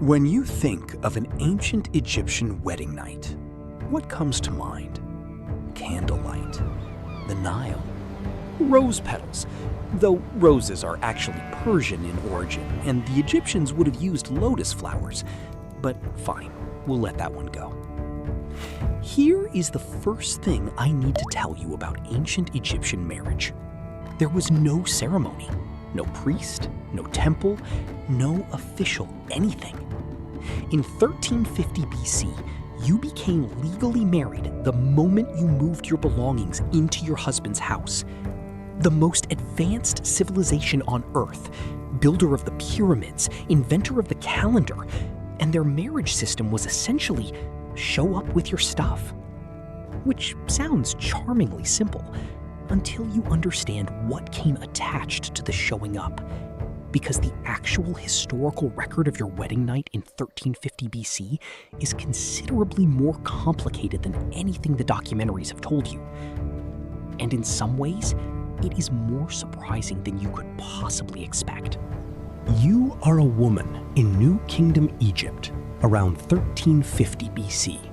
When you think of an ancient Egyptian wedding night, what comes to mind? Candlelight, the Nile, rose petals, though roses are actually Persian in origin and the Egyptians would have used lotus flowers. But fine, we'll let that one go. Here is the first thing I need to tell you about ancient Egyptian marriage. There was no ceremony, no priest, no temple, no official anything. In 1350 BC, you became legally married the moment you moved your belongings into your husband's house. The most advanced civilization on Earth, builder of the pyramids, inventor of the calendar, and their marriage system was essentially show up with your stuff. Which sounds charmingly simple until you understand what came attached to the showing up. Because the actual historical record of your wedding night in 1350 BC is considerably more complicated than anything the documentaries have told you. And in some ways, it is more surprising than you could possibly expect. You are a woman in New Kingdom Egypt around 1350 BC.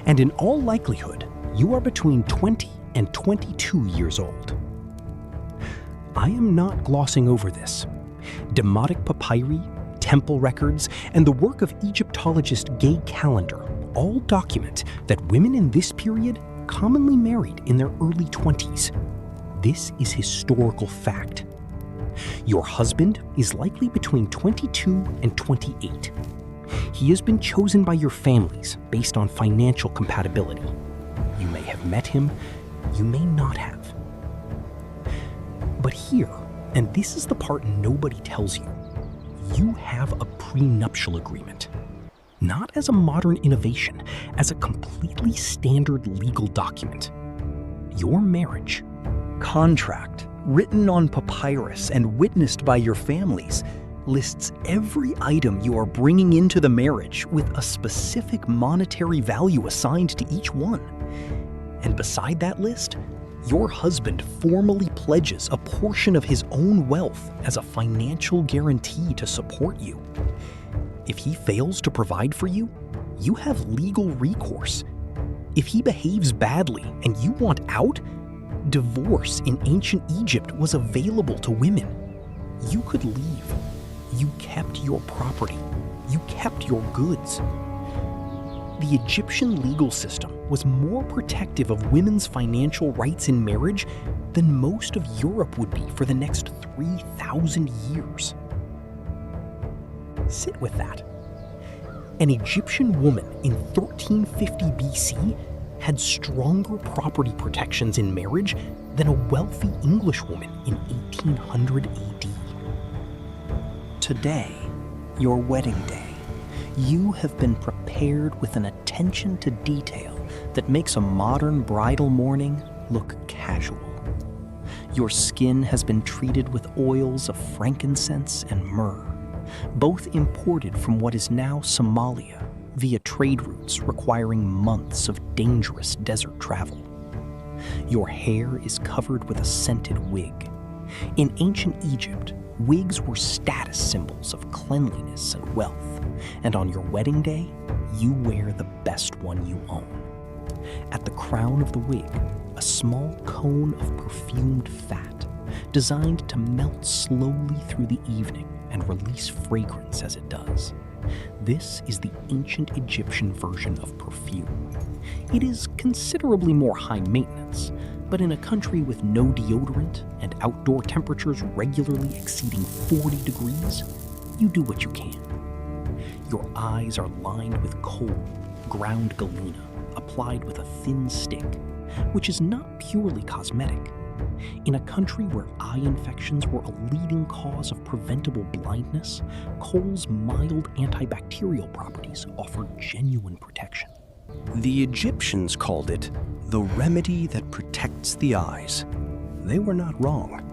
And in all likelihood, you are between 20 and 22 years old. I am not glossing over this. Demotic papyri, temple records, and the work of Egyptologist Gay Calendar all document that women in this period commonly married in their early 20s. This is historical fact. Your husband is likely between 22 and 28. He has been chosen by your families based on financial compatibility. You may have met him, you may not have. But here, and this is the part nobody tells you, you have a prenuptial agreement. Not as a modern innovation, as a completely standard legal document. Your marriage contract, written on papyrus and witnessed by your families, lists every item you are bringing into the marriage with a specific monetary value assigned to each one. And beside that list, your husband formally pledges a portion of his own wealth as a financial guarantee to support you. If he fails to provide for you, you have legal recourse. If he behaves badly and you want out, divorce in ancient Egypt was available to women. You could leave. You kept your property. You kept your goods. The Egyptian legal system was more protective of women's financial rights in marriage than most of Europe would be for the next 3,000 years. Sit with that. An Egyptian woman in 1350 BC had stronger property protections in marriage than a wealthy English woman in 1800 AD. Today, your wedding day, you have been prepared with an attention to detail that makes a modern bridal morning look casual. Your skin has been treated with oils of frankincense and myrrh, both imported from what is now Somalia via trade routes requiring months of dangerous desert travel. Your hair is covered with a scented wig. In ancient Egypt, wigs were status symbols of cleanliness and wealth, and on your wedding day, you wear the best one you own. At the crown of the wig, a small cone of perfumed fat, designed to melt slowly through the evening and release fragrance as it does. This is the ancient Egyptian version of perfume. It is considerably more high maintenance, but in a country with no deodorant and outdoor temperatures regularly exceeding 40 degrees, you do what you can. Your eyes are lined with kohl, ground galena, applied with a thin stick, which is not purely cosmetic. In a country where eye infections were a leading cause of preventable blindness, kohl's mild antibacterial properties offer genuine protection. The Egyptians called it the remedy that protects the eyes. They were not wrong.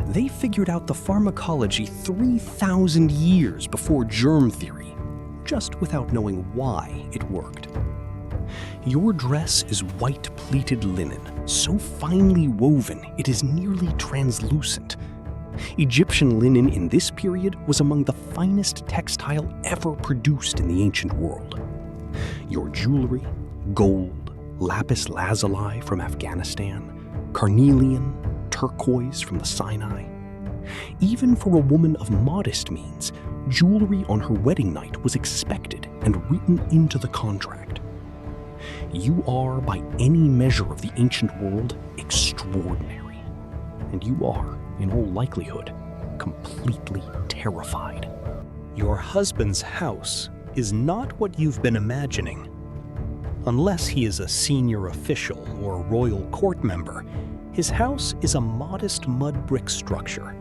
They figured out the pharmacology 3,000 years before germ theory, just without knowing why it worked. Your dress is white pleated linen, so finely woven it is nearly translucent. Egyptian linen in this period was among the finest textile ever produced in the ancient world. Your jewelry, gold, lapis lazuli from Afghanistan, carnelian, turquoise from the Sinai. Even for a woman of modest means, jewelry on her wedding night was expected and written into the contract. You are, by any measure of the ancient world, extraordinary. And you are, in all likelihood, completely terrified. Your husband's house is not what you've been imagining. Unless he is a senior official or royal court member, his house is a modest mud brick structure.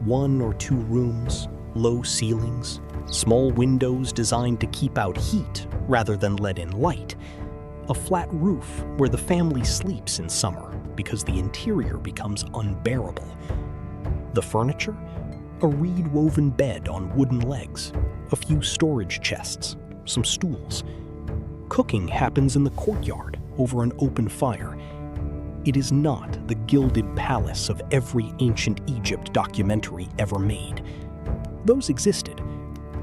1 or 2 rooms, low ceilings, small windows designed to keep out heat rather than let in light, a flat roof where the family sleeps in summer because the interior becomes unbearable. The furniture? A reed-woven bed on wooden legs, a few storage chests, some stools. Cooking happens in the courtyard over an open fire. It is not the gilded palace of every ancient Egypt documentary ever made. Those existed.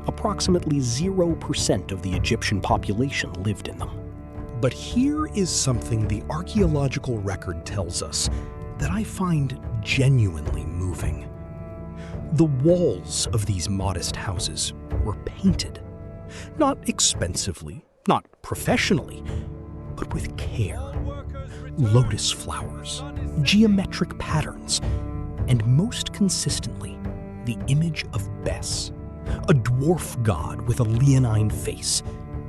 Approximately 0% of the Egyptian population lived in them. But here is something the archaeological record tells us that I find genuinely moving. The walls of these modest houses were painted. Not expensively, not professionally, but with care. Lotus flowers, geometric patterns, and most consistently, the image of Bes, a dwarf god with a leonine face,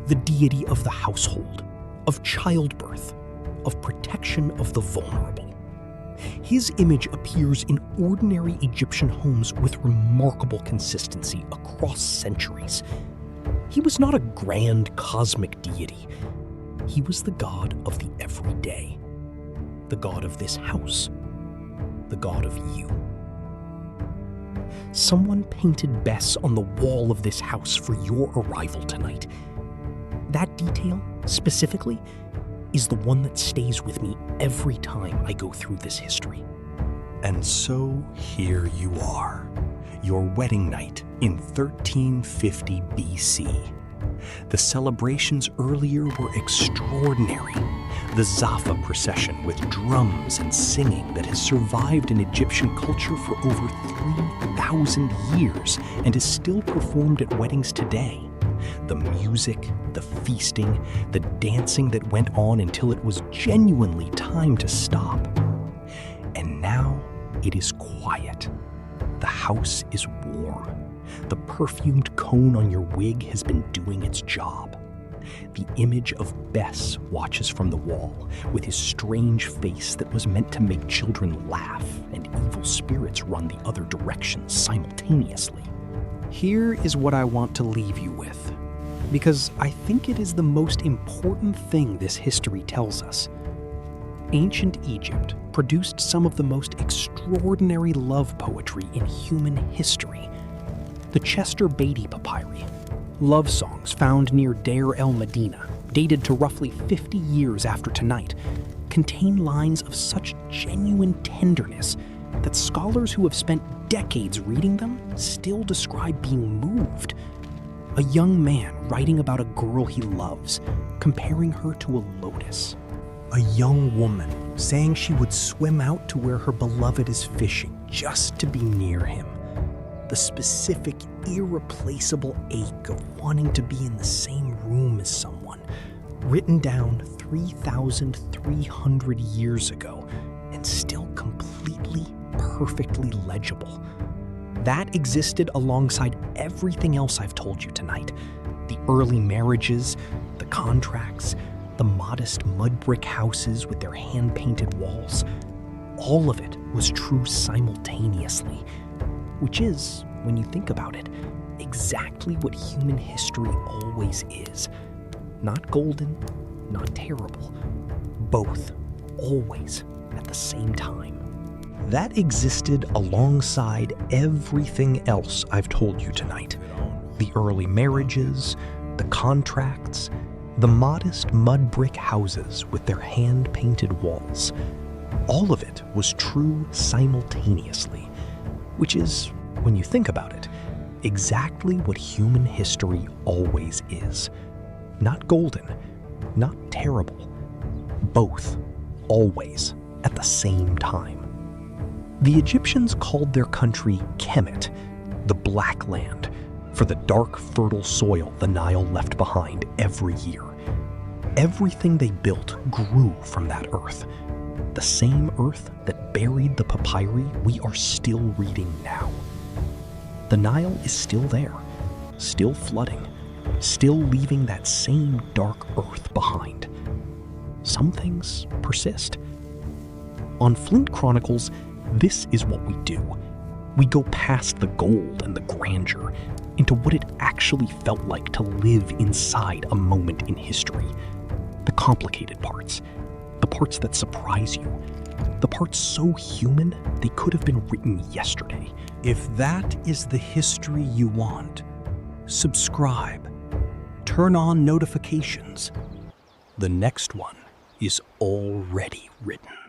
the deity of the household, of childbirth, of protection of the vulnerable. His image appears in ordinary Egyptian homes with remarkable consistency across centuries. He was not a grand cosmic deity. He was the god of the everyday, the god of this house, the god of you. Someone painted Bes on the wall of this house for your arrival tonight. That detail, specifically, is the one that stays with me every time I go through this history. And so here you are, your wedding night in 1350 BC. The celebrations earlier were extraordinary. The Zafa procession with drums and singing that has survived in Egyptian culture for over 3,000 years and is still performed at weddings today. The music, the feasting, the dancing that went on until it was genuinely time to stop. And now it is quiet. The house is warm. The perfumed cone on your wig has been doing its job. The image of Bes watches from the wall, with his strange face that was meant to make children laugh and evil spirits run the other direction simultaneously. Here is what I want to leave you with, because I think it is the most important thing this history tells us. Ancient Egypt produced some of the most extraordinary love poetry in human history. The Chester Beatty Papyri, love songs found near Deir el-Medina, dated to roughly 50 years after tonight, contain lines of such genuine tenderness that scholars who have spent decades reading them still describe being moved. A young man writing about a girl he loves, comparing her to a lotus. A young woman saying she would swim out to where her beloved is fishing just to be near him. The specific, irreplaceable ache of wanting to be in the same room as someone, written down 3,300 years ago and still completely, perfectly legible. That existed alongside everything else I've told you tonight. The early marriages, the contracts, the modest mud brick houses with their hand-painted walls. All of it was true simultaneously, which is, when you think about it, exactly what human history always is. Not golden, not terrible. Both, always, at the same time. That existed alongside everything else I've told you tonight. The early marriages, the contracts, the modest mud brick houses with their hand-painted walls. All of it was true simultaneously. Which is, when you think about it, exactly what human history always is. Not golden, not terrible. Both, always, at the same time. The Egyptians called their country Kemet, the Black Land, for the dark, fertile soil the Nile left behind every year. Everything they built grew from that earth. The same earth that buried the papyri we are still reading now. The Nile is still there, still flooding, still leaving that same dark earth behind. Some things persist. On Flint Chronicles, this is what we do. We go past the gold and the grandeur into what it actually felt like to live inside a moment in history. The complicated parts, the parts that surprise you, the parts so human they could have been written yesterday. If that is the history you want, subscribe, turn on notifications. The next one is already written.